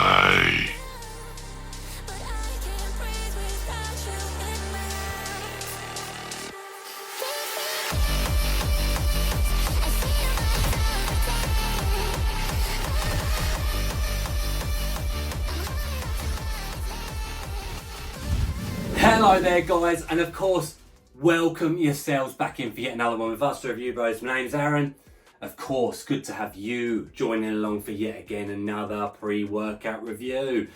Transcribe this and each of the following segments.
play. Hello there guys, and of course welcome yourselves back in for yet another one with us to review, bros. My name's Aaron. Of course, good to have you joining along for yet again another pre-workout review.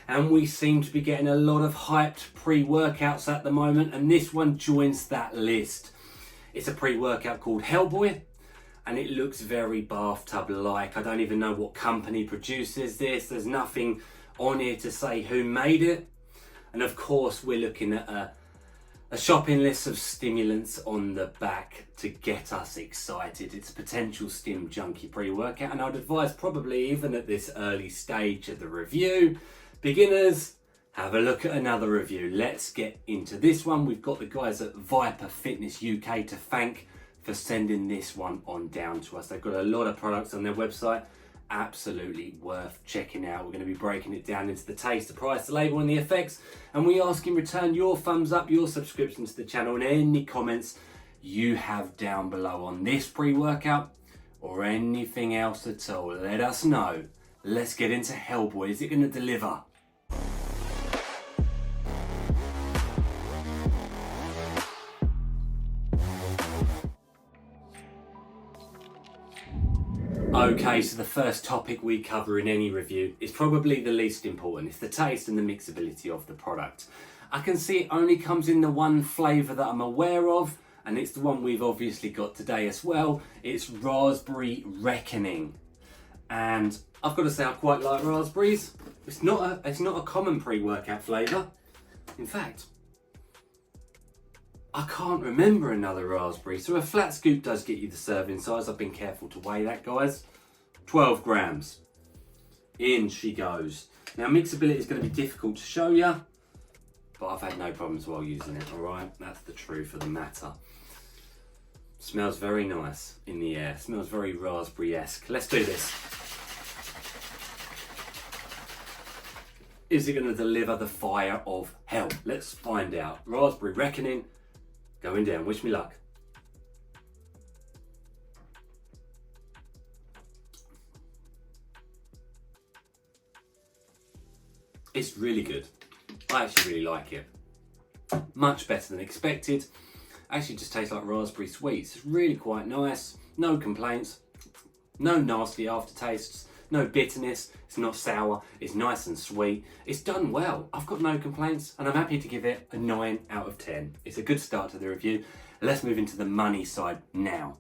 And we seem to be getting a lot of hyped pre-workouts at the moment, and this one joins that list. It's a pre-workout called HELLBOY, and it looks very bathtub-like. I don't even know what company produces this. There's nothing on here to say who made it. And of course, we're looking at a shopping list of stimulants on the back to get us excited. It's a potential stim junkie pre-workout, and I'd advise probably even at this early stage of the review, beginners, have a look at another review. Let's get into this one. We've got the guys at Viper Fitness UK to thank for sending this one on down to us. They've got a lot of products on their website. Absolutely worth checking out. We're going to be breaking it down into the taste, the price, the label and the effects, and we ask in return your thumbs up, your subscription to the channel, and any comments you have down below on this pre-workout or anything else at all. Let us know. Let's get into HELLBOY. Is it going to deliver? Okay, so the first topic we cover in any review is probably the least important. It's the taste and the mixability of the product. I can see it only comes in the one flavour that I'm aware of, and it's the one we've obviously got today as well. It's Raspberry Reckoning. And I've got to say I quite like raspberries. It's not a common pre-workout flavour. In fact, I can't remember another raspberry. So a flat scoop does get you the serving size. I've been careful to weigh that, guys. 12 grams. In she goes. Now mixability is going to be difficult to show you, but I've had no problems while using it, all right? That's the truth of the matter. Smells very nice in the air. Smells very raspberry-esque. Let's do this. Is it going to deliver the fire of hell? Let's find out. Raspberry Reckoning. Going down, wish me luck. It's really good. I actually really like it. Much better than expected. Actually just tastes like raspberry sweets. It's really quite nice. No complaints. No nasty aftertastes. No bitterness. It's not sour. It's nice and sweet. It's done well. I've got no complaints, and I'm happy to give it a 9 out of 10. It's a good start to the review. Let's move into the money side now.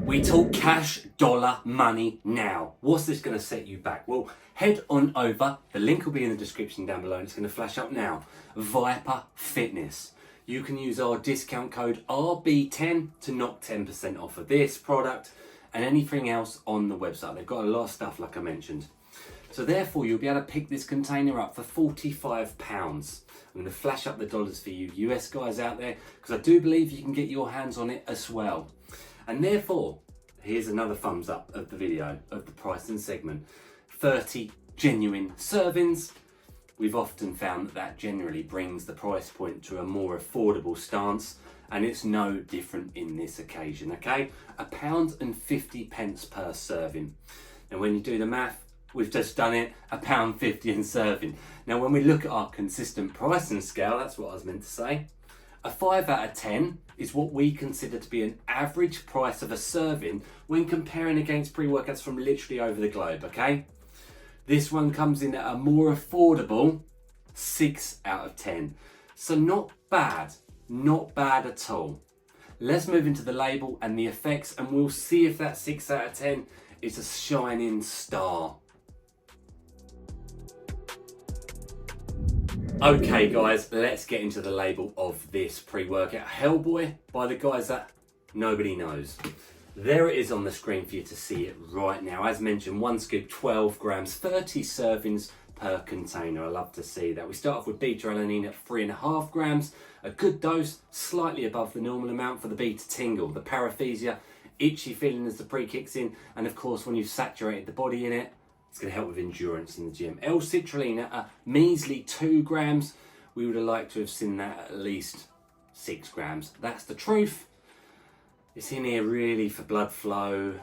We talk cash, dollar, money now. What's this going to set you back? Well, head on over. The link will be in the description down below, and it's going to flash up now. Viper Fitness. You can use our discount code RB10 to knock 10% off of this product and anything else on the website. They've got a lot of stuff, like I mentioned. So therefore, you'll be able to pick this container up for £45. I'm going to flash up the dollars for you US guys out there, because I do believe you can get your hands on it as well. And therefore, here's another thumbs up of the video of the pricing segment. 30 genuine servings. We've often found that generally brings the price point to a more affordable stance, and it's no different in this occasion, okay? £1.50 per serving. And when you do the math, we've just done it, £1.50 in serving. Now, when we look at our consistent pricing scale, that's what I was meant to say, a 5 out of 10 is what we consider to be an average price of a serving when comparing against pre-workouts from literally over the globe, okay? This one comes in at a more affordable 6 out of 10. So not bad at all. Let's move into the label and the effects, and we'll see if that 6 out of 10 is a shining star. Okay guys, let's get into the label of this pre-workout. HELLBOY by the guys that nobody knows. There it is on the screen for you to see it right now. As mentioned, 1 scoop, 12 grams, 30 servings per container. I love to see that. We start off with beta-alanine at 3.5 grams, a good dose, slightly above the normal amount for the beta tingle, the paresthesia, itchy feeling as the pre kicks in, and of course when you've saturated the body in it, it's going to help with endurance in the gym. L-citrulline at a measly 2 grams. We would have liked to have seen that at least 6 grams. That's the truth. It's in here really for blood flow,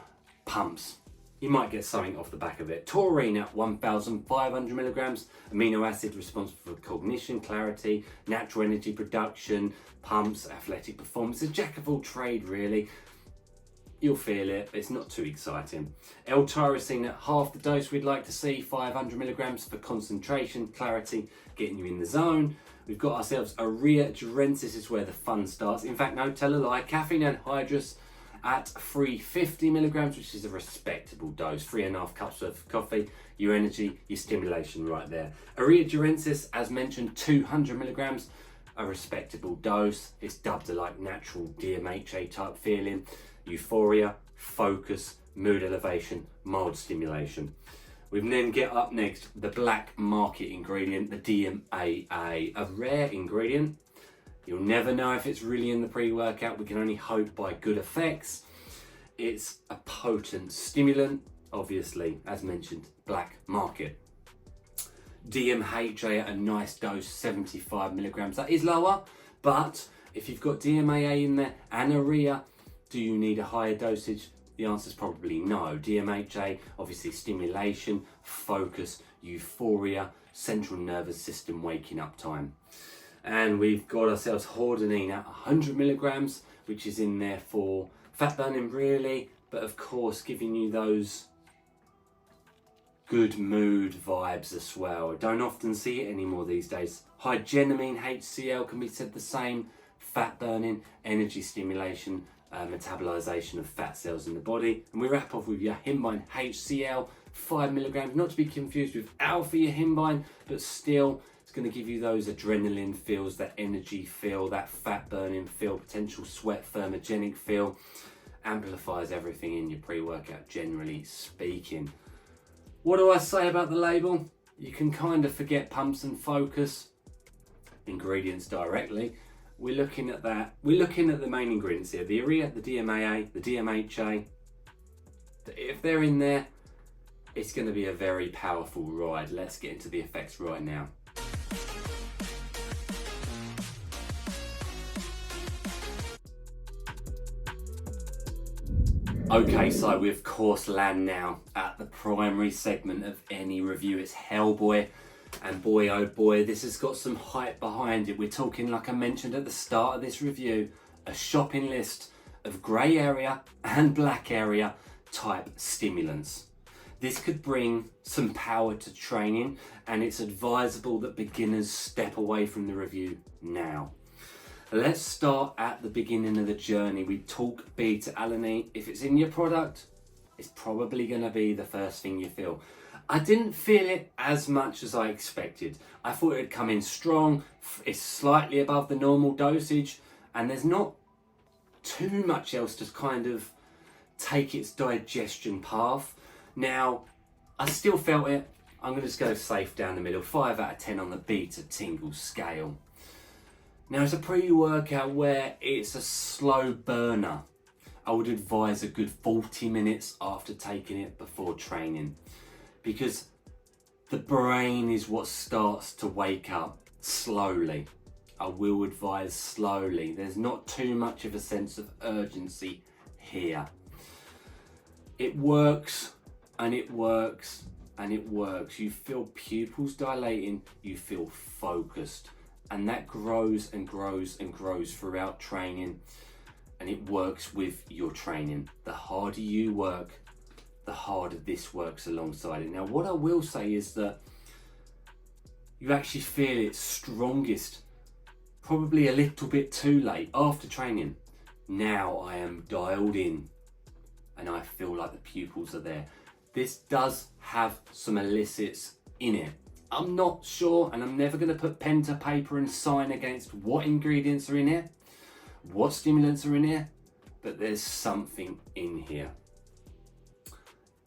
pumps. You might get something off the back of it. Taurine at 1,500 milligrams, amino acid responsible for cognition, clarity, natural energy production, pumps, athletic performance. A jack of all trade really. You'll feel it, but it's not too exciting. L-tyrosine at half the dose we'd like to see, 500 milligrams for concentration, clarity, getting you in the zone. We've got ourselves urea durensis is where the fun starts. In fact, no, tell a lie, caffeine anhydrous at 350 milligrams, which is a respectable dose, 3.5 cups of coffee, your energy, your stimulation right there. Urea durensis, as mentioned, 200 milligrams, a respectable dose. It's dubbed a like natural DMHA type feeling. Euphoria, focus, mood elevation, mild stimulation. We then get up next the black market ingredient, the DMAA, a rare ingredient. You'll never know if it's really in the pre-workout. We can only hope by good effects. It's a potent stimulant, obviously, as mentioned, black market. DMHA at a nice dose, 75 milligrams. That is lower, but if you've got DMAA in there and urea, do you need a higher dosage? The answer is probably no. DMHA, obviously stimulation, focus, euphoria, central nervous system waking up time. And we've got ourselves hordenine at 100 milligrams, which is in there for fat burning really, but of course giving you those good mood vibes as well. I don't often see it anymore these days. Hygenamine, HCl can be said the same, fat burning, energy stimulation, metabolization of fat cells in the body. And we wrap off with yohimbine HCl, 5 milligrams, not to be confused with alpha yohimbine, but still it's going to give you those adrenaline feels, that energy feel, that fat burning feel, potential sweat thermogenic feel. Amplifies everything in your pre-workout, generally speaking. What do I say about the label? You can kind of forget pumps and focus ingredients directly. We're looking at that. We're looking at the main ingredients here: the urea, the DMAA, the DMHA. If they're in there, it's going to be a very powerful ride. Let's get into the effects right now. Okay, so we of course land now at the primary segment of any review. It's Hellboy. And boy, oh boy, this has got some hype behind it. We're talking, like I mentioned at the start of this review, a shopping list of grey area and black area type stimulants. This could bring some power to training, and it's advisable that beginners step away from the review now. Let's start at the beginning of the journey. We talk beta-alanine. If it's in your product, it's probably going to be the first thing you feel. I didn't feel it as much as I expected. I thought it'd come in strong. It's slightly above the normal dosage, and there's not too much else to kind of take its digestion path. Now, I still felt it. I'm going to just go safe down the middle. 5 out of 10 on the beta tingle scale. Now, it's a pre-workout where it's a slow burner. I would advise a good 40 minutes after taking it before training, because the brain is what starts to wake up slowly. I will advise slowly. There's not too much of a sense of urgency here. It works and it works and it works. You feel pupils dilating, you feel focused, and that grows and grows and grows throughout training, and it works with your training. The harder you work, the harder this works alongside it. Now, what I will say is that you actually feel it strongest probably a little bit too late after training. Now I am dialed in and I feel like the pupils are there. This does have some illicits in it. I'm not sure, and I'm never going to put pen to paper and sign against what ingredients are in here, what stimulants are in here, but there's something in here.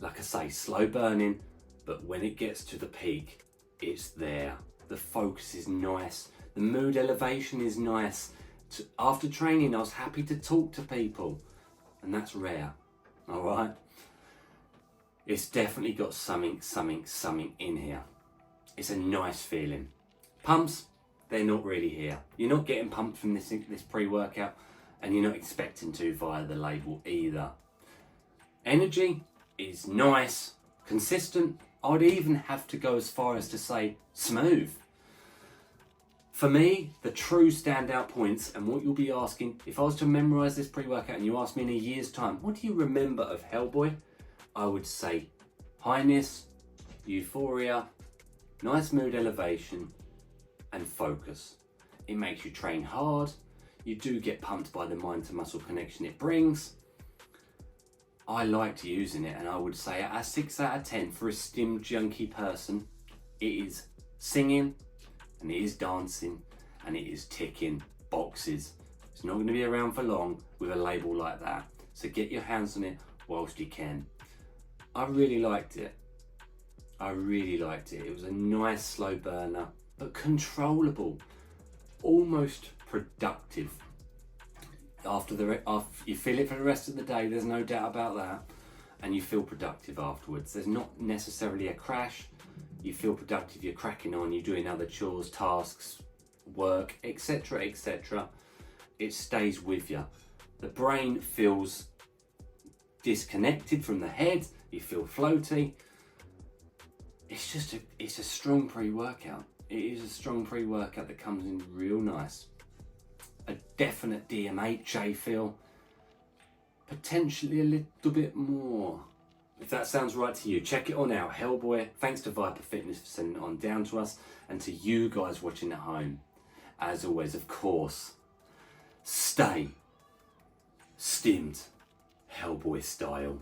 Like I say, slow burning, but when it gets to the peak, it's there. The focus is nice. The mood elevation is nice. After training, I was happy to talk to people, and that's rare, all right? It's definitely got something in here. It's a nice feeling. Pumps, they're not really here. You're not getting pumped from this pre-workout, and you're not expecting to via the label either. Energy is nice, consistent. I'd even have to go as far as to say smooth. For me, the true standout points, and what you'll be asking, if I was to memorize this pre-workout and you ask me in a year's time, what do you remember of HELLBOY? I would say highness, euphoria, nice mood elevation, and focus. It makes you train hard. You do get pumped by the mind to muscle connection it brings. I liked using it, and I would say a 6 out of 10 for a stim junkie person. It is singing, and it is dancing, and it is ticking boxes. It's not going to be around for long with a label like that, so get your hands on it whilst you can. I really liked it. It was a nice slow burner, but controllable, almost productive. After you feel it for the rest of the day, there's no doubt about that, and you feel productive afterwards. There's not necessarily a crash. You feel productive, you're cracking on, you're doing other chores, tasks, work, etc, etc. It stays with you. The brain feels disconnected from the head, you feel floaty. It's a strong pre-workout. It is a strong pre-workout that comes in real nice. A definite DMHA feel, potentially a little bit more. If that sounds right to you, check it on out. HELLBOY, thanks to Viper Fitness for sending it on down to us, and to you guys watching at home. As always, of course, stay stimmed HELLBOY style.